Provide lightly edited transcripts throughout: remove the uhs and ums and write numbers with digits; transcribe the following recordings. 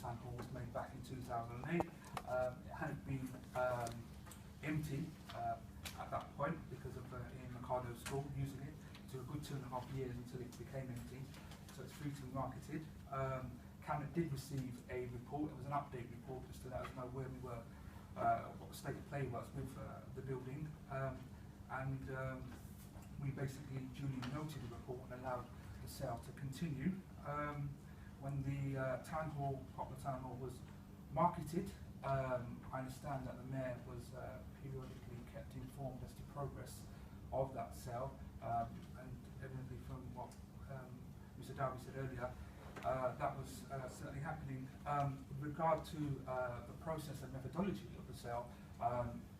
Town Hall was made back in 2008. It hadn't been empty at that point because of Ian Ricardo's school using it. It took a good 2.5 years until it became empty, so it's free to be marketed. Hamlet did receive a report. It was an update report just to let us know where we were, what the state of play was with the building, and we basically duly noted the report and allowed the sale to continue. When the Poplar Town Hall was marketed, I understand that the mayor was periodically kept informed as to progress of that sale, and evidently from what Mr. Darby said earlier, that was certainly happening. With regard to the process and methodology of the sale,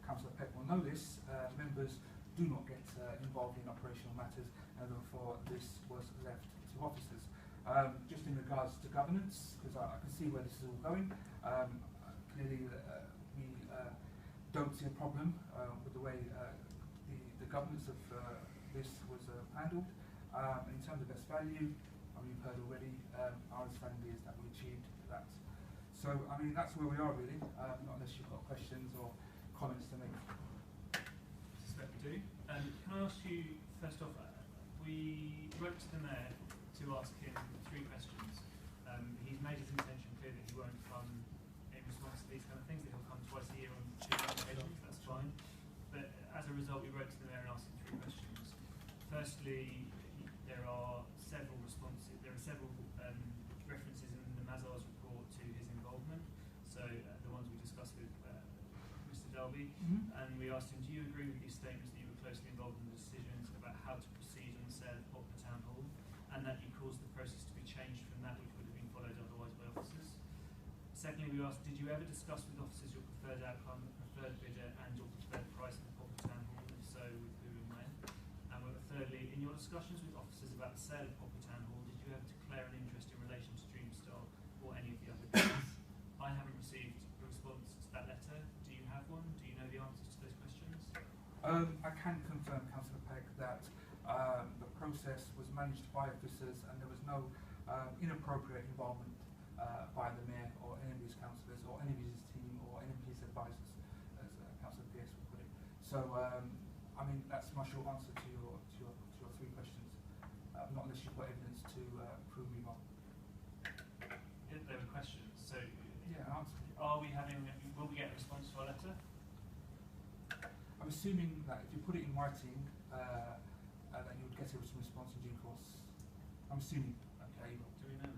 Councillor Peck will know this, members do not get involved in operational matters, and therefore this was left to officers. Just in regards to governance, because I can see where this is all going, clearly we don't see a problem with the way the governance of this was handled. In terms of best value, you've heard already, our understanding is that we achieved that. So, I mean, that's where we are really, not unless you've got questions or comments to make. I suspect we do. Can I ask you, first off, we wrote to the mayor to ask him 3 questions. He's made his intention clear that he won't come in response to these kind of things, that he'll come twice a year on 2 occasions, that's fine. But as a result, we wrote to the mayor and asked him 3 questions. Firstly, there are several references in the Mazars report to his involvement, so the ones we discussed with Mr. Darby, and we asked him, do you agree with these statements that you were closely involved in the decisions about how to proceed on the sale of Poplar Town Hall, and that you caused the process to be changed from that which would have been followed otherwise by officers? Secondly, we asked, did you ever discuss with officers your preferred outcome, the preferred bidder, and your preferred price of the Poplar Town Hall, and if so, with who and when? And thirdly, in your discussions with officers about the sale of Poplar Town Hall, did you ever declare an interest in relation to Dreamstar or any of the other bidders? I haven't received a response to that letter. Do you have one? Do you know the answers to those questions? I can confirm, Councillor Pegg, that the process was managed by officers and there was no inappropriate involvement by the mayor or any of his councillors or any of his team or any of his advisors, as Councillor Pearce would put it. So, I mean, that's my short answer to your 3 questions. Not unless you've got evidence to prove me wrong. Yeah, there were questions. So, yeah, answer. Will we get a response to our letter? I'm assuming that if you put it in writing, that you would get a response in due course. I'm assuming. Okay. Do we know?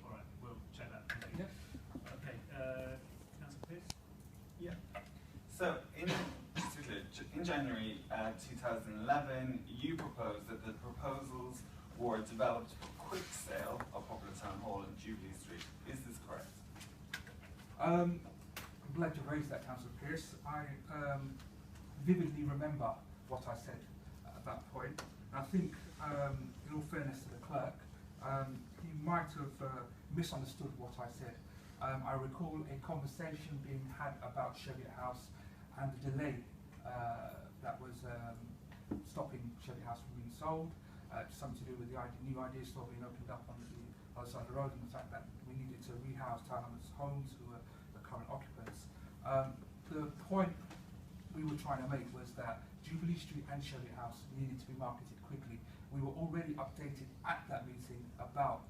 All right, we'll check that. Yeah. Okay, Councillor Pearce? Yeah. So in January 2011, you proposed that the proposals were developed for quick sale of Poplar Town Hall and Jubilee Street. Is this correct? I'm glad you raised that, Councillor Pearce. I vividly remember what I said at that point. I think, in all fairness to the clerk, he might have misunderstood what I said. I recall a conversation being had about Cheviot House and the delay that was stopping Cheviot House from being sold. Something to do with the new ID store being opened up on the other side of the road, and the fact that we needed to rehouse Hamlets homes who were the current occupants. The point we were trying to make was that Jubilee Street and Cheviot House needed to be marketed quickly. We were already updated at that meeting about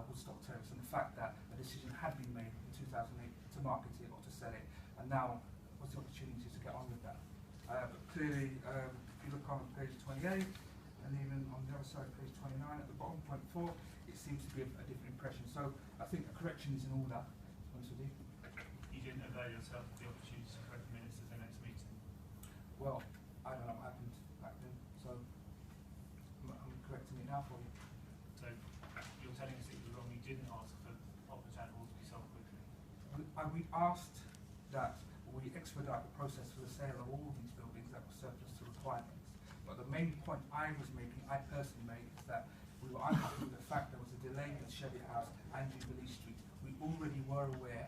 Woodstock Terrace and the fact that a decision had been made in 2008 to market it or to sell it, and now was the opportunity to get on with that. But clearly, if you look on page 28, and even on the other side, page 29 at the bottom, point 4, it seems to give a different impression. So I think a correction is in order, to be honest with you. You didn't avail yourself of the opportunity to correct the minutes of the next meeting? Well, I don't know what happened back then, so I'm correcting it now for you. So you're telling us that you were wrong, you didn't ask for Poplar Town Hall to be sold quickly? We asked that we expedite the process for the sale of all these buildings that were surplus to requirements. But the main point I was making, I personally made, is that we were unhappy with the fact there was a delay with Cheviot House and Jubilee Street. We already were aware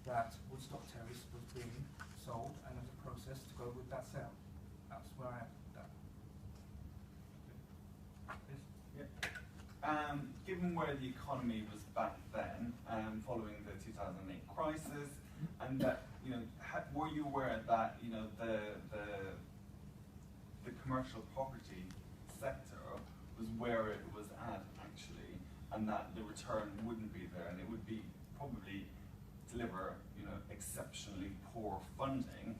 that Woodstock Terrace was being sold and there was a process to go with that sale. That's where I am with that. given where the economy was back then, following the 2008 crisis, and that, you know, were you aware that, you know, the commercial property sector was where it was at actually, and that the return wouldn't be there, and it would be probably deliver, you know, exceptionally poor funding,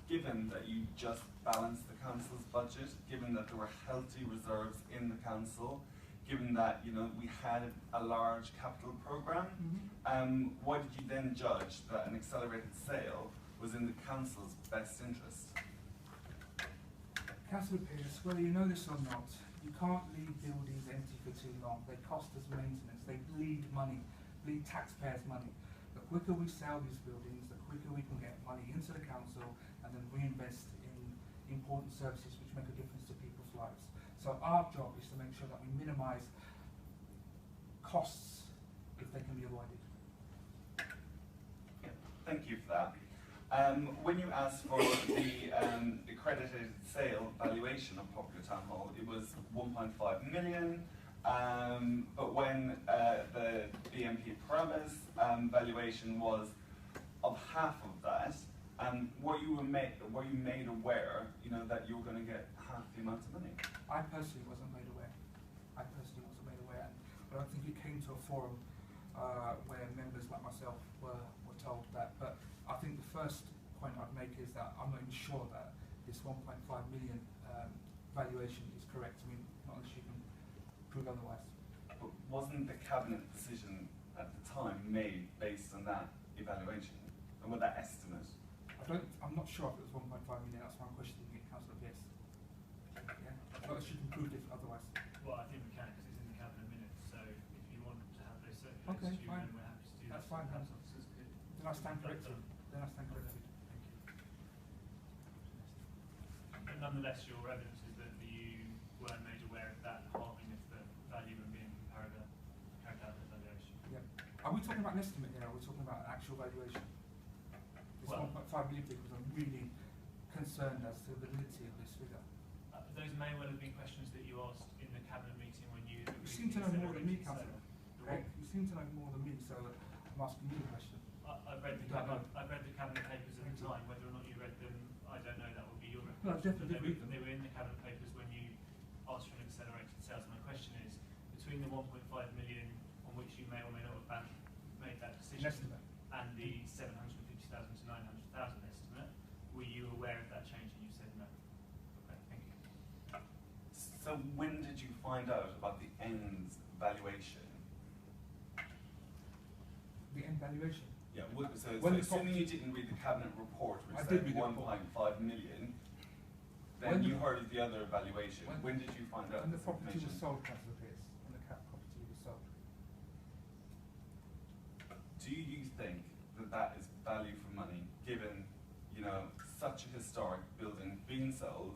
given that you just balanced the council's budget, given that there were healthy reserves in the council, given that, you know, we had a large capital programme? Why did you then judge that an accelerated sale was in the council's best interest? Councillor Pearce, whether you know this or not, you can't leave buildings empty for too long. They cost us maintenance, they bleed money, bleed taxpayers' money. The quicker we sell these buildings, the quicker we can get money into the council and then reinvest in important services which make a difference to people's lives. So our job is to make sure that we minimise costs if they can be avoided. Yeah, thank you for that. When you asked for the accredited sale valuation of Poplar Town Hall, it was 1.5 million. But when the BNP Paribas valuation was of half of that, were you made aware, you know, that you were going to get half the amount of money? I personally wasn't made aware. But I don't think it came to a forum where members like myself were told that. But I think the first point I'd make is that I'm not even sure that this 1.5 million valuation is correct. I mean, not unless you can prove otherwise. But wasn't the cabinet decision at the time made based on that evaluation and with that estimate? I'm not sure if it was 1.5 million. That's why I'm questioning it, Councillor Pearce. Yeah, not unless you can prove it otherwise. Well, I think we can because it's in the cabinet minutes. So if you want to have those circulated Okay, to you, fine. then we're happy to do That's that. fine. Perhaps officers could. Then I stand corrected. Thank you. But nonetheless, your evidence is that you weren't made aware of that halving of the value and being carried out the valuation. Yeah. Are we talking about an estimate here? Or are we talking about an actual valuation? This Well, 1.5 million figure, because I'm really concerned as to the validity of this figure. Those may well have been questions that you asked in the cabinet meeting when you. You seem to know more than me, Councillor. The Right? You seem to know more than me, so I'm asking you the question. I've read the You don't know. I've read the cabinet papers at the time. Whether or not you read them, I don't know. That would be your No, I recollection. definitely did read them. They were in the cabinet papers when you asked for an accelerated sales. My question is, between the 1.5 million on which you may or may not have made that An decision estimate. and the 750,000 to 900,000 estimate, were you aware of that change? And you said no. Okay, thank you. So when did you find out about the end valuation? The end valuation. Yeah, so When the assuming you didn't read the cabinet report, which I said did read the report. 1.5 million, then When you the- heard of the other valuation. when- When did you find out When the this property was information? sold, Councillor Pearce, when the property was sold. Do you think that that is value for money, given, you know, such a historic building being sold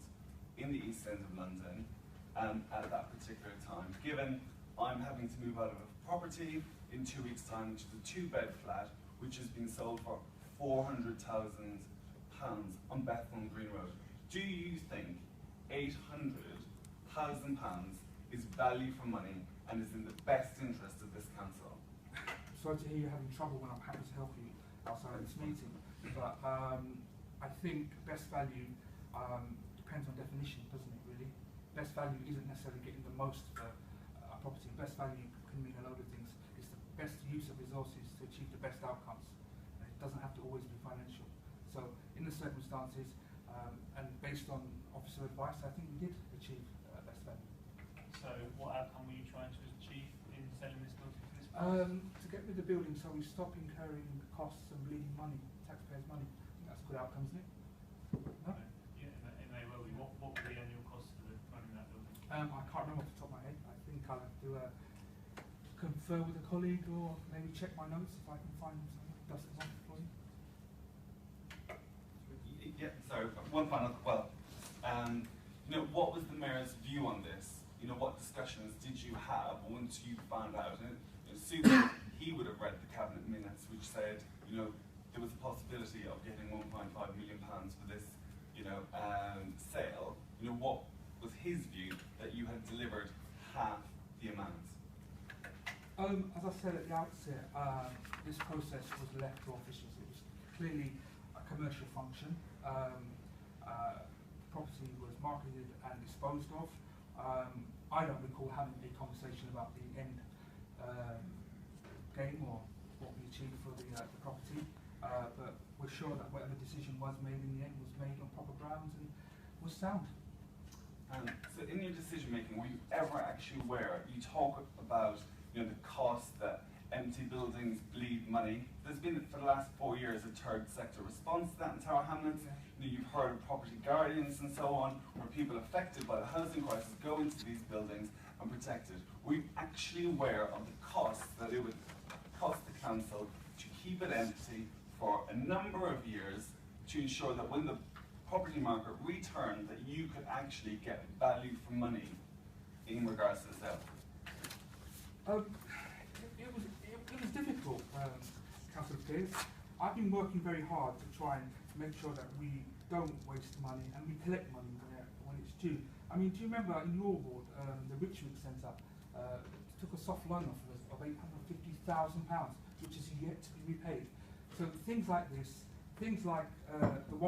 in the East End of London at that particular time? Given I'm having to move out of a property in 2 weeks' time, which is a 2-bed flat, which has been sold for £400,000 on Bethlem Green Road. Do you think £800,000 is value for money and is in the best interest of this council? Sorry to hear you're having trouble when I'm happy to help you outside of this meeting. But I think best value depends on definition, doesn't it really? Best value isn't necessarily getting the most for a property. Best value can mean a load of things. It's the best use of resources to achieve the best outcomes. And it doesn't have to always be financial. So in the circumstances and based on officer advice, I think we did achieve best value. So what outcome were you trying to achieve in selling this building to this person? To get rid of the building so we stop incurring costs and bleeding money, taxpayers' money. I think that's a good outcome, isn't it? No? Yeah, it may well be. What were the annual costs for running that building? I can't remember off the top of my head. I think I'll have to confer with a colleague or maybe check my notes if I can find something that does it off for you. Yeah, so one final, you know, what was the mayor's view on this? You know, what discussions did you have once you found out? And assuming he would have read the cabinet minutes, which said, you know, there was a possibility of getting £1.5 million for this, you know, sale. You know, what was his view that you had delivered half the amount? As I said at the outset, this process was left to officials. It was clearly a commercial function. Property was marketed and disposed of. I don't recall having a conversation about the end game or what we achieved for the property, but we're sure that whatever decision was made in the end was made on proper grounds and was sound. So in your decision making, were you ever actually aware, you talk about the cost that empty buildings bleed money. There's been, for the last 4 years, a third sector response to that in Tower Hamlets. You've heard of property guardians and so on, where people affected by the housing crisis go into these buildings and protect it. Were you actually aware of the costs that it would cost the council to keep it empty for a number of years to ensure that when the property market returned, that you could actually get value for money in regards to the sale? It was difficult, Councillor Pierce. I've been working very hard to try and make sure that we don't waste money and we collect money when it's due. I mean, do you remember in your ward, the Richmond Centre took a soft loan off of us of £850,000, which is yet to be repaid. So things like this, things like the £1.2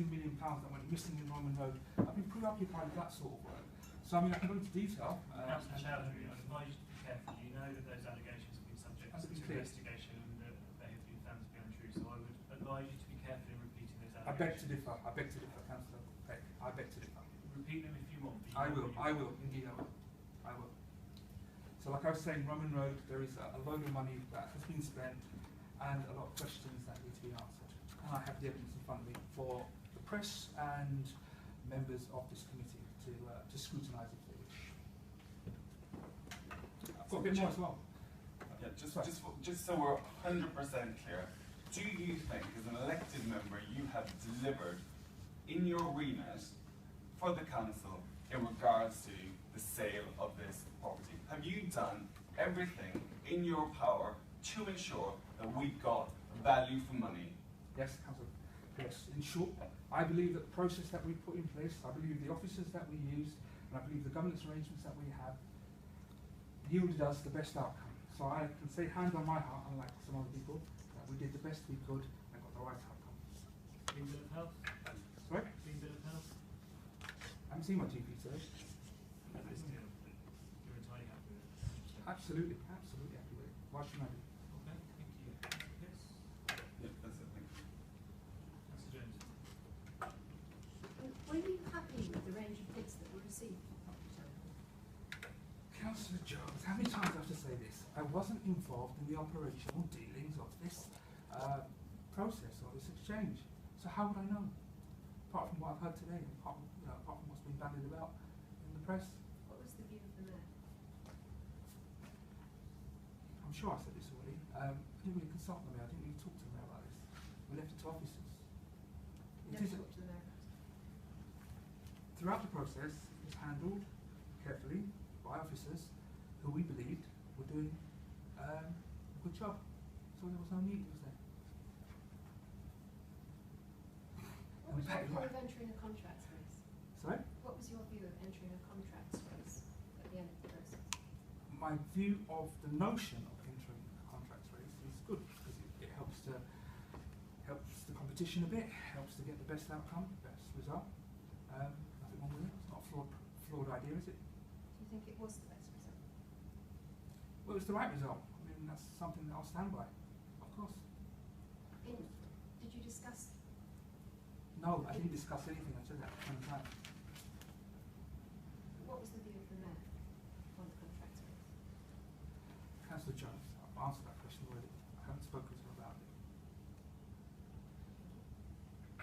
million that went missing in Roman Road, I've been preoccupied with that sort of work. So I mean, I can go into detail. Councillor Chowdhury, I advise you to be careful. You know that those allegations have been subject to investigation and that they have been found to be untrue. So I would advise you to be careful in repeating those allegations. I beg to differ. I beg to differ, Councillor Peck. I beg to differ. Repeat them if you want. I will. Indeed, I will. I will. So like I was saying, Roman Road, there is a load of money that has been spent and a lot of questions that need to be answered. And I have the evidence in front of me for the press and members of this committee to scrutinise if they wish. I've got a bit more as well. Yeah, just so we're 100% clear, do you think, as an elected member, you have delivered in your remit for the council in regards to the sale of this property? Have you done everything in your power to ensure that we got value for money? Yes, Councillor. Yes. In short, I believe that the process that we put in place, I believe the officers that we used, and I believe the governance arrangements that we have yielded us the best outcome. So I can say hand on my heart, unlike some other people, that we did the best we could and got the right outcome. Clean bill of health? Sorry? Clean bill of health? I haven't seen my GP today. This deal, you're entirely happy with it? Absolutely happy with it. Why shouldn't I be? Okay, thank you. Yes? Yeah, that's it. Thank you. Councillor Jones? Were you happy with the range of bids that were received for Poplar Town Hall? Councillor Jones, how many times do I have to say this? I wasn't involved in the operational dealings of this process or this exchange. So how would I know? Apart from what I've heard today, apart from what's been bandied about in the press. What was the view of the mayor? I'm sure I said this already. I didn't really consult the mayor. I didn't really talk to the mayor about this. We left it to officers. You never talked to the mayor about it? Throughout the process, it was handled carefully by officers who we believed were doing a good job. So there was no need, was there? What was your view of entering a contract race? Sorry? What was your view of entering a contract race at the end of the process? My view of the notion of entering a contract race is good because it helps the competition a bit, helps to get the best outcome, best result. Nothing wrong with it. It's not a flawed idea, is it? Do you think it was the best result? Well, it's the right result. I mean, that's something that I'll stand by, of course. Did you discuss? No, I didn't discuss anything. I said that one time. What was the view of the mayor on the contract race? Councillor Jones, I've answered that question already. I haven't spoken to him about it.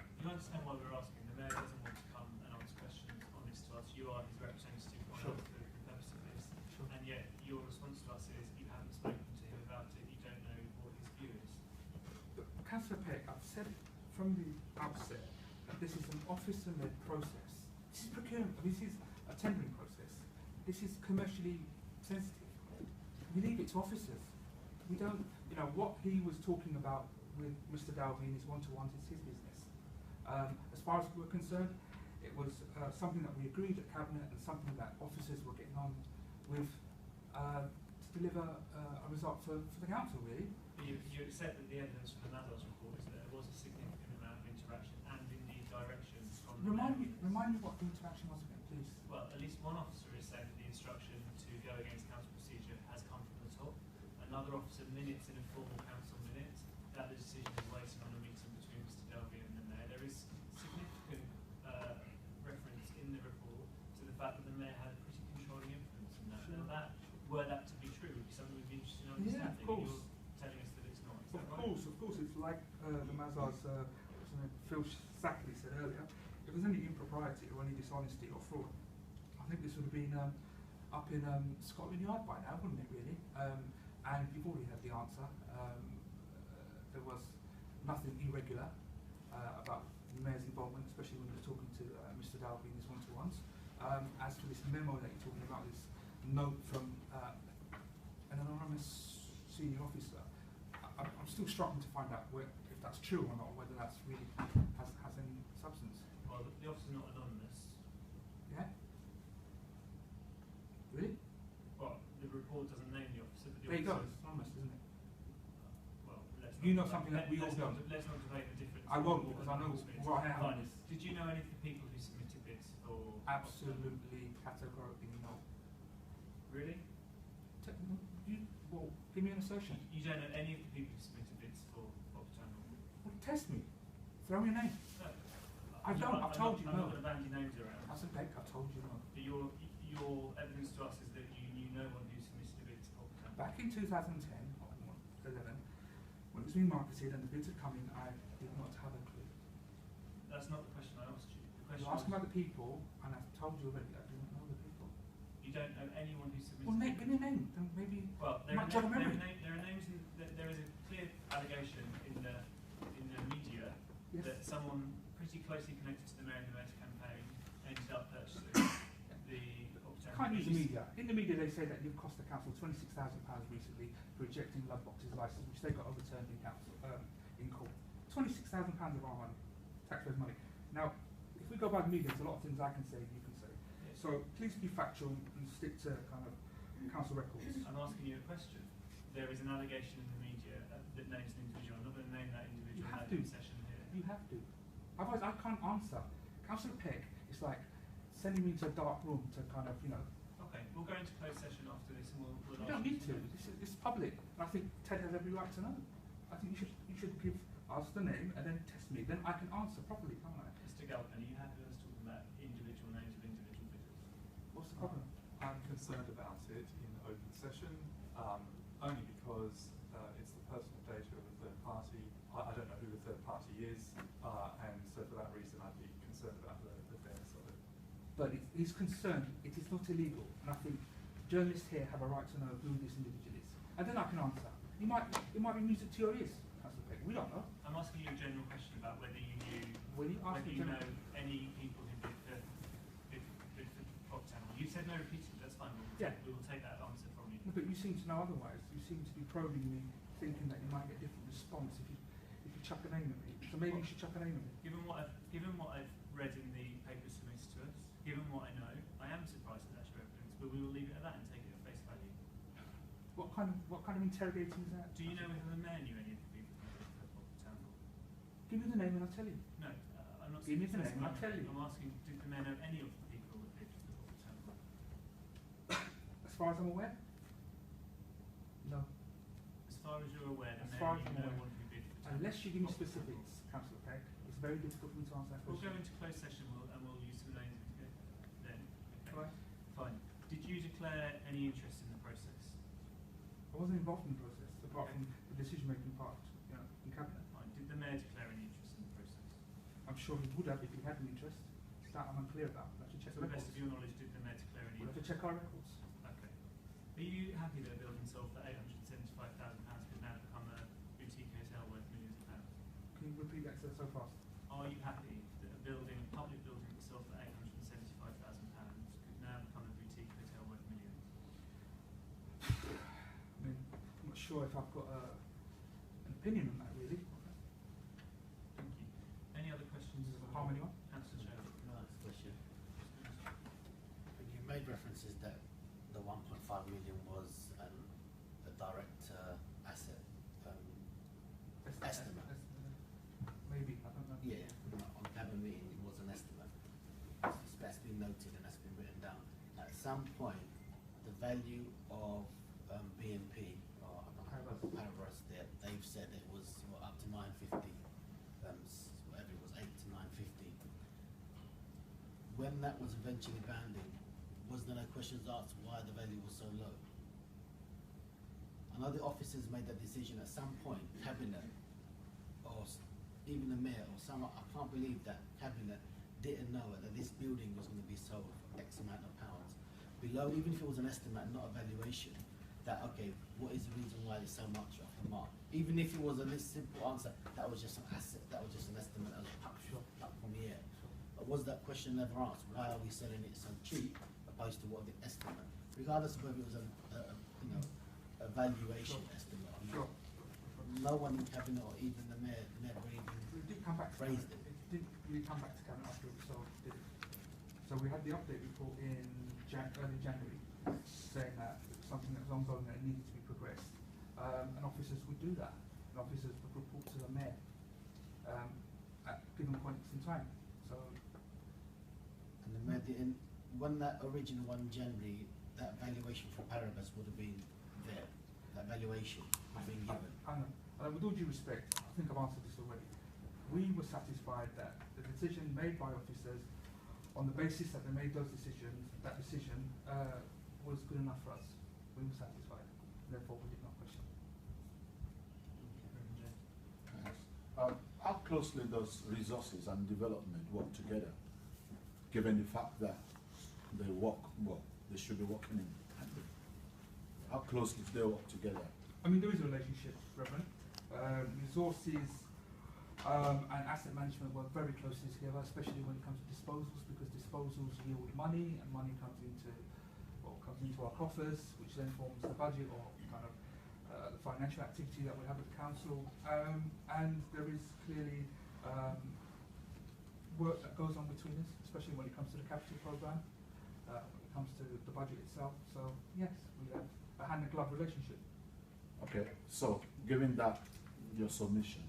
You understand why we're asking? The mayor doesn't want to come and answer questions on this to us. You are his representative on Sure. the purpose of this. Sure. And yet your response to us is you haven't spoken to him about it, you don't know what his view is. But Councillor Peck, I've said from the outset that this is an officer-led process. This is procurement. I mean, this is a tendering process. This is commercially sensitive. We leave it to officers. We don't, what he was talking about with Mr. Dalby in his one-to-ones is his business. As far as we're concerned, it was something that we agreed at Cabinet and something that officers were getting on with to deliver a result for the council, really. You accept that the evidence from the Mazars report is that there was a significant amount of interaction and indeed direction from the Remind mayor. me what the interaction was again, please. Well, at least one officer is saying that the instruction to go against council procedure has come from the top. Another officer minutes in a formal council minute that the decision is waiting on a meeting between Mr Delby and the mayor. There is significant reference in the report to the fact that the mayor had a pretty controlling influence in that. Sure. Now, were that to be true, would be something we'd be interested in Yeah, understanding. of course. You're telling us that it's not. Is that Of right? course, it's like the Mazars, Phil Sackley said earlier, if there's any impropriety or any dishonesty or fraud, I think this would have been up in Scotland Yard by now, wouldn't it really? And you've already had the answer. There was nothing irregular about the mayor's involvement, especially when he was talking to Mr Dalby in his one-to-ones. As to this memo that you're talking about, this note from an anonymous senior officer, I'm still struggling to find out if that's true or not, whether that's really has any substance. Well, the officer's not anonymous. Yeah? Really? Well, the report doesn't name the officer, but the There you go, officer. it's anonymous, isn't it? Well, let's You know not something that we all don't. Let's not debate the difference. I won't, between because I know anonymous means. what I have on Fine. this. Did you know any of the people who submitted bids for? Absolutely, categorically no. Really? Well, give me an assertion. You don't know any of the people who submitted bids for Poplar Town Hall? Well, test me. Throw me a name. No. I don't, I've told you I'm no. not going to bandy names around. That's a Beck, I've told you no. But your evidence to us is that you knew no one who submitted a bid to Poplar Town Hall. Back in 2010, or 11, when it was being marketed and the bids had come in, I did not have a clue. That's not the question I asked you. The question You're asking was, about the people, and I've told you already, I didn't know the people. you don't know anyone who submitted. Well, give me a name, then maybe. Well, there Not are, jog a there, memory. there are names. There is a clear allegation in the media Yes. that someone pretty closely connected to the mayor and the mayor's campaign ended up purchasing the Poplar Town Can't use the Hall. media. In the media, they say that you've cost the council £26,000 recently for rejecting Love Box's licence, which they got overturned in council in court. £26,000 of our money, taxpayers' money. Now, if we go by the media, there's a lot of things I can say, you can say. Yes. So please be factual and stick to kind of council records. I'm asking you a question. There is an allegation in the media that names an individual. I'm not going to name that individual You have in to. that session here. You have to. Otherwise, I can't answer. Councillor Peck is like sending me to a dark room to kind of, Okay, we'll go into closed session after this, and we'll you ask don't you need to. It's public. And I think Ted has every right to know. I think you should give us the name and then test me. Then I can answer properly, can't I? Mr. Galpin, are you happy with us talking about individual names of individual bidders? What's the problem? I'm concerned about it in open session, only because it's the personal data of a third party. I don't know who the third party is, and so for that reason I'd be concerned about the fairness of it. But he's concerned it is not illegal, and I think journalists here have a right to know who this individual is. And then I can answer. It might be music to your ears, Councillor Peck. We don't know. I'm asking you a general question about whether you knew, Will you ask whether me you general- know any people who bid for Poplar Town Hall. You said no repeated, that's fine. Yeah. We will take that answer from you. No, but you seem to know otherwise. You seem to be probing me, thinking that you might get a different response if you chuck a name at me. So maybe you should chuck a name at me. Given what I've read in the papers submitted to us, given what I know, I am surprised that that's your evidence, but we will leave it at that and take it at face value. What kind of interrogating is that? Do you know whether the mayor knew any of the people who bid for Poplar Town Hall? Give me the name and I'll tell you. No, I'm not Give me the saying name, I'll tell you. I'm asking, did the mayor know any of the people who bid for Poplar Town Hall? As far as I'm aware? No. As far as you're aware, the As mayor far as knew I'm no aware. one who bid for Town Unless you give me Poplar Town Hall. specifics, Councillor Peck, it's very difficult for me to answer that We'll go question. into closed session and we'll use some names then. Okay. Right. Fine. Did you declare any interest in the process? I wasn't involved in the process, apart from the decision-making part, in cabinet. Fine. Did the mayor declare any interest in the process? I'm sure he would have if he had an interest. That I'm unclear about. I should check To the the records. best of your knowledge, did the mayor declare any We'll have to interest? check our records. Okay. Are you happy that a building sold for £875,000 could now become a boutique hotel worth millions of pounds? Can you repeat that so fast? Are you happy that a public building that sold for £875,000 could now become a boutique hotel worth millions? I mean, I'm not sure if I've got an opinion on that, really. Thank you. Any other questions? Does it harm anyone? Councillor Chair. Can I ask a question? You made references that the 1.5 million was direct asset estimate. Maybe, I don't know. Yeah, on cabinet meeting it was an estimate. That's been noted and that's been written down. At some point, the value of BNP or Paribas, they've said it was up to 950, whatever it was, 8 to 950. When that was eventually banded, was there no questions asked why the value was so low? I know the officers made that decision at some point, cabinet or even the mayor or someone, I can't believe that cabinet didn't know that this building was going to be sold for X amount of pounds. Below, even if it was an estimate, not a valuation, that okay, what is the reason why it's so much off the mark? Even if it was a simple answer, that was just an asset, that was just an estimate that was up from the air. But was that question never asked? Why are we selling it so cheap opposed to what the estimate? Regardless of whether it was a valuation estimate or not. No one in cabinet or even the mayor never even It did come back to raised cabinet. it. It did really come back to cabinet after it was sold, did it? So we had the update report in early January saying that it was something that was ongoing and it needed to be progressed. And officers would do that. And officers would report to the mayor at given points in time. So And the mayor didn't, when that original one in January, that valuation for Paribas would have been there. That valuation would have been given. I know. With all due respect, I think I've answered this already. We were satisfied that the decision made by officers on the basis that they made those decisions, that decision was good enough for us. We were satisfied. Therefore, we did not question. How closely does resources and development work together, given the fact that they should be working in tandem? How closely do they work together? I mean, there is a relationship, Reverend. Resources and asset management work very closely together, especially when it comes to disposals, because disposals yield money, and money comes into our coffers, which then forms the budget or kind of the financial activity that we have at the council. And there is clearly work that goes on between us, especially when it comes to the capital programme, when it comes to the budget itself. So yes, we have a hand-in-glove relationship. Okay, so given that your submission,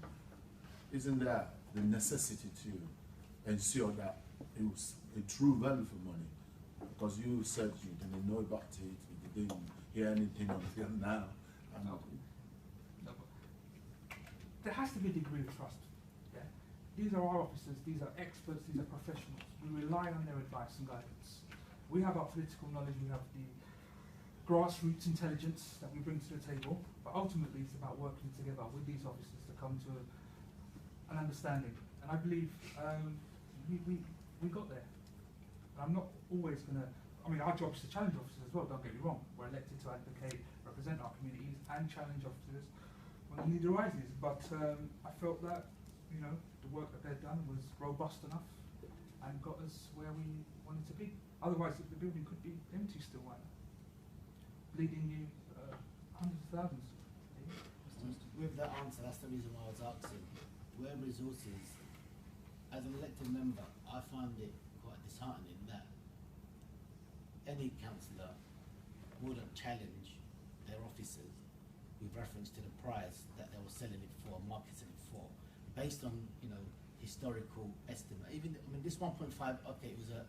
isn't there the necessity to ensure that it was a true value for money? Because you said you didn't know about it, you didn't hear anything until now. No. There has to be a degree of trust. Yeah? These are our officers, these are experts, these are professionals. We rely on their advice and guidance. We have our political knowledge, we have the grassroots intelligence that we bring to the table, but ultimately it's about working together with these officers to come to an understanding. And I believe we got there. And I'm not always going to, I mean, our job is to challenge officers as well, don't get me wrong. We're elected to advocate, represent our communities and challenge officers when the need arises. But I felt that, the work that they'd done was robust enough and got us where we wanted to be. Otherwise, the building could be empty still right now, bleeding you hundreds of thousands. With that answer, that's the reason why I was asking, where resources, as an elected member, I find it quite disheartening that any councillor wouldn't challenge their officers with reference to the price that they were selling it for, marketing it for, based on, historical estimate. Even, this 1.5, okay, it was a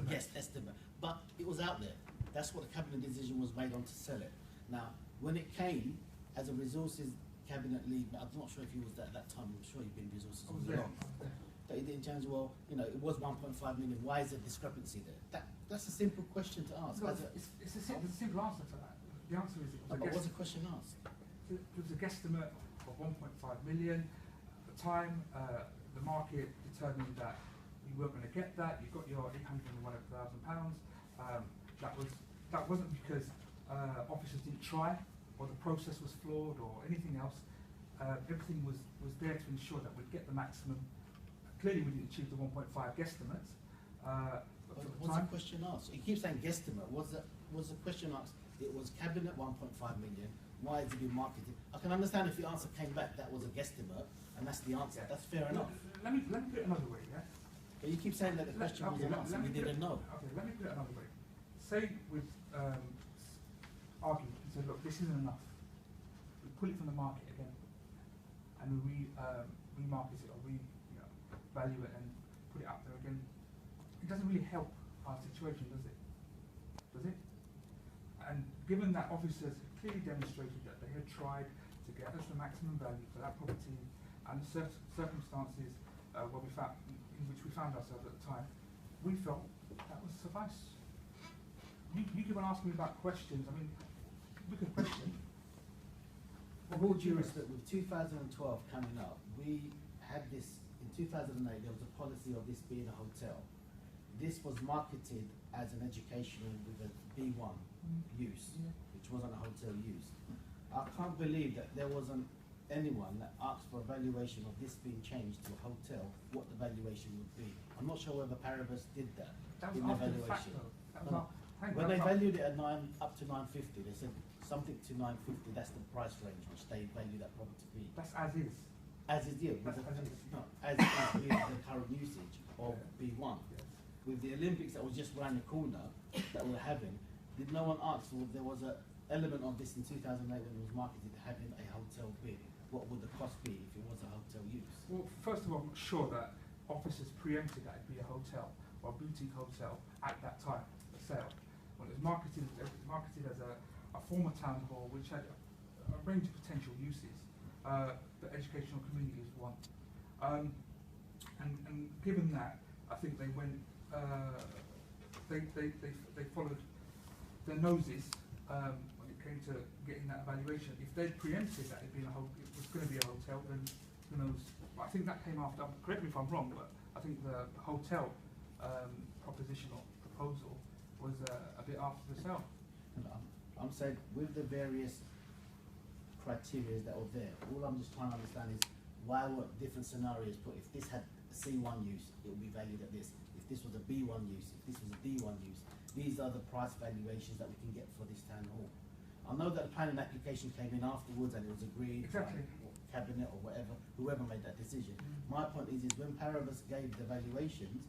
guess estimate, but it was out there. That's what the cabinet decision was made on to sell it. Now, when it came as a resources cabinet lead, I'm not sure if he was there at that time, I'm sure he'd been resources all along. That he didn't change, well, it was 1.5 million, why is there discrepancy there? That's a simple question to ask. No, it's a simple answer to that. The answer is it was but what's the question asked? It was a guesstimate of 1.5 million. At the time, the market determined that you weren't going to get that. You got your £801,000. That wasn't because officers didn't try, or the process was flawed, or anything else. Everything was there to ensure that we'd get the maximum. Clearly, we didn't achieve the 1.5 guesstimates. But what's the question asked? You keep saying guesstimate. Was the question asked? It was cabinet 1.5 million. Why is it being marketed? I can understand if the answer came back that was a guesstimate, and that's the answer. That's fair enough. Let me put it another way. Yeah. But you keep saying that the question wasn't asked, and we didn't know. Okay, let me put it another way. Say we've argued and said, look, this isn't enough. pull it from the market again, and remarket it or value it and put it out there again, it doesn't really help our situation, does it? Does it? And given that officers clearly demonstrated that they had tried to get us the maximum value for that property, and the circumstances in which we found ourselves at the time, we felt that would suffice. You keep on asking me about questions. I mean, we could question. With all due respect, with 2012 coming up, we had this, in 2008 there was a policy of this being a hotel. This was marketed as an educational with a B1 use, which wasn't a hotel use. I can't believe that there wasn't anyone that asked for a valuation of this being changed to a hotel, what the valuation would be. I'm not sure whether Paribus did that, That was in the after the fact, valuation. though. That was When they valued it at up to 950, they said something to 950, that's the price range which they value that property to be. That's as is. As is, yeah, That's as is. no, as it is with the current usage of B1. Yes. With the Olympics that was just around the corner that we're having, did no one ask for, there was an element of this in 2008 when it was marketed having a hotel bid. What would the cost be if it was a hotel use? Well, first of all, I'm not sure that officers preempted that it'd be a hotel or a boutique hotel at that time, the sale. When it was marketed as a former town hall which had a range of potential uses, the educational community is one. And given that, I think they went, they followed their noses when it came to getting that evaluation. If they'd preempted that it was going to be a hotel, then who knows? But I think that came after. Correct me if I'm wrong, but I think the hotel proposition or proposal was a bit after the sale. I'm saying with the various criteria that were there, all I'm just trying to understand is why were different scenarios put. If this had a C1 use, it would be valued at this. If this was a B1 use, if this was a D1 use, these are the price valuations that we can get for this town hall. I know that the planning application came in afterwards and it was agreed Exactly. by cabinet or whatever, whoever made that decision. My point is when Paribus gave the valuations,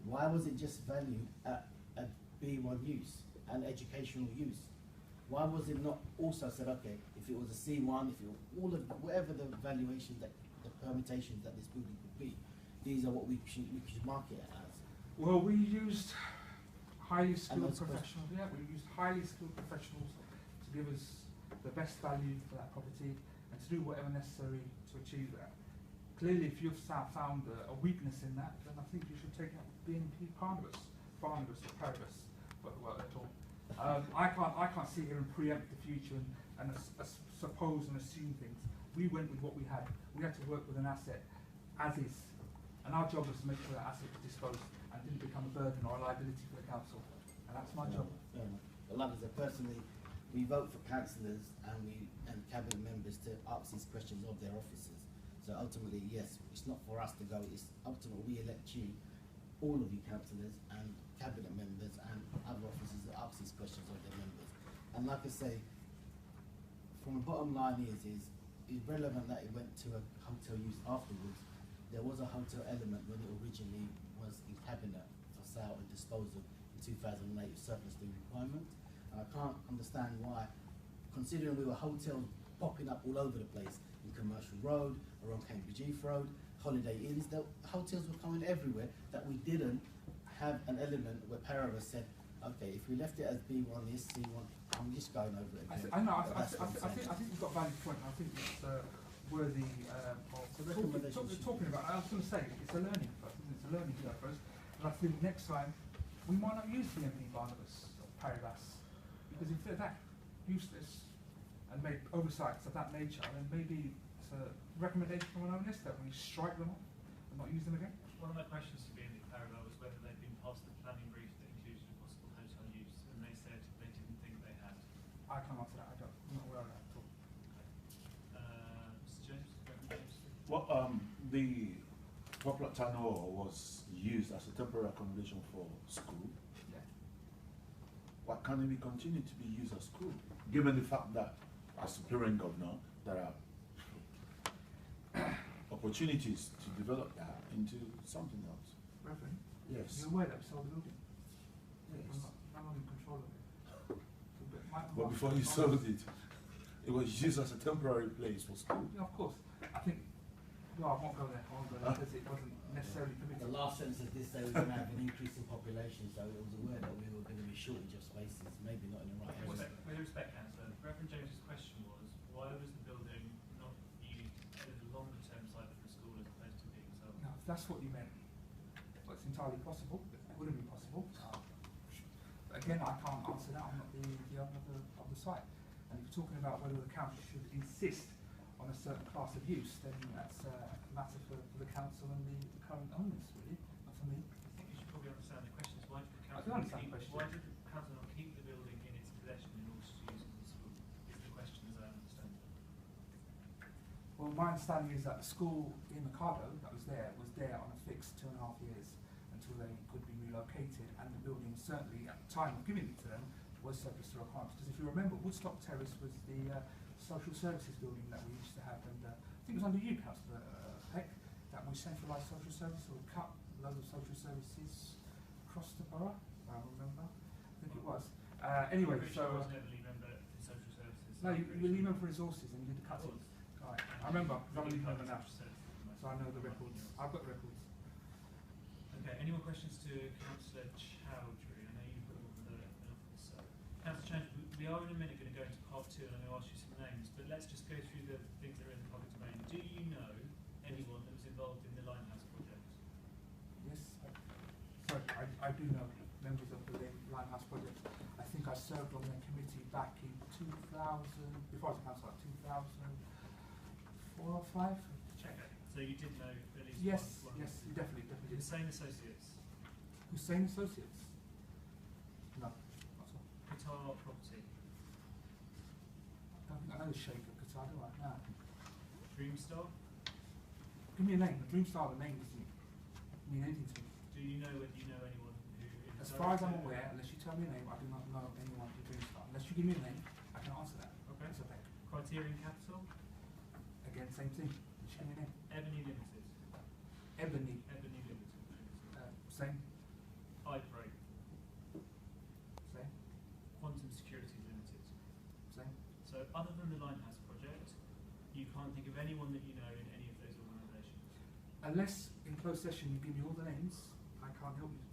why was it just valued at a B1 use, an educational use? Why was it not also said, okay, if it was a C1, if it was all of whatever the valuations that the permutations that this building could be, these are what we should market it as. Well, we used highly skilled those professionals. Yeah, we used highly skilled professionals to give us the best value for that property and to do whatever necessary to achieve that. Clearly, if you've found a weakness in that, then I think you should take out BNP Paribus or Paribus, whatever they're called. I can't sit here and preempt the future and suppose and assume things. We went with what we had. We had to work with an asset as is, and our job was to make sure that asset was disposed and didn't become a burden or a liability for the council. And that's my job. Fair enough. But like I said, personally, we vote for councillors and cabinet members to ask these questions of their officers. So ultimately, yes, it's not for us to go. It's ultimately we elect you, all of you councillors and cabinet members and other officers that ask these questions of their members. And like I say, from the bottom line is irrelevant that it went to a hotel use afterwards. There was a hotel element when it originally was in cabinet for sale and disposal in 2008 surplus to requirement. And I can't understand why, considering we were hotels popping up all over the place in Commercial Road, around Cambridge Heath Road, Holiday Inns, the hotels were coming everywhere, that we didn't have an element where Paribus said, okay, if we left it as B1, this C1, I'm just going over it again. I think you've got a valid point. I think it's worthy of talking about. I was going to say, it's a learning first, it's a learning curve first. And I think next time, we might not use BNP Paribus, because if they're that useless and made oversights of that nature, then maybe it's a recommendation from an own list that we strike them off and not use them again. One of my questions to BNP Paribas was whether they'd been passed the planning brief that included a possible hotel use, and they said they didn't think they had. I can't answer that. I'm not aware of that at all. Mr. James? Well, the Poplar Town Hall was used as a temporary accommodation for school. Yeah. Why can't it be continued to be used as school? Given the fact that, as the parent governor, there are opportunities to develop that into something else. Reverend? Yes. You're aware that we sold the building? Yes. I'm not in control of it. But before you sold it, it was used as a temporary place for school. Yeah, of course. I think, no, I won't go there. I won't go there because it wasn't necessarily permitted. The last sentence of this, they were going to have an increase in population, so it was aware that we were going to be shortage of spaces, maybe not in the right area. With respect, Councillor, Reverend James's question was, why was the building not used as a longer term site for the school as opposed to being sold? Now, if that's what you meant, well, it's entirely possible. It would have been possible. Again, I can't answer that. I'm not the owner of the site. And if you're talking about whether the council should insist on a certain class of use, then that's a matter for the council and the current owners, really, not for me. I think you should probably understand the question is why did the I council do understand the question. why did the council not keep the building in its possession in order to use it as a school? Is the question as I understand it. Well, my understanding is that the school in Mikado that was there on a fixed 2.5 years until they could be relocated, and the building certainly at the time of giving it to them was surplus to requirements. Because if you remember, Woodstock Terrace was the social services building that we used to have, and I think it was under you, Councillor Peck, that we centralised social services, or cut loads of social services across the borough, if I remember. I think it was. Anyway, I so... was never lead member for social services. No, you were lead member for resources and you did the cutting. Right. I remember, because I'm a lead member now, so I know the records. I've got the records. Okay, any more questions to Councillor Chowdhury? I know you've got an officer. Councillor Chowdhury, we are in a minute going to go into part 2 and I'm going to ask you some names, but let's just go through the things that are in the public domain. Do you know anyone that was involved in the Limehouse project? Yes, sorry, I do know members of the Limehouse project. I think I served on their committee back in 2000, before I was a councillor, 2004 or 5. Check it. So you did know at least Yes, one. yes, definitely did. Hussein Associates. Hussein Associates? No, not at all. Qatar Property. I don't think I know the Sheikh of Qatar, do I? No. Dreamstar. Give me a name. Dreamstar, the name doesn't mean anything to me. Do you know whether you know anyone who is As far as I'm director? aware, unless you tell me a name, I do not know anyone who Dreamstar. Unless you give me a name, I can answer that. Okay. It's okay. Criterion Capital. Again, same thing. Just give me a name. Ebony Limited. Ebony. Ebony Limited. Same. iPro. Same. Quantum Securities Limited. Same. So other than the Limehouse project, you can't think of anyone that you know in any of those organisations? Unless in closed session you give me all the names, I can't help you.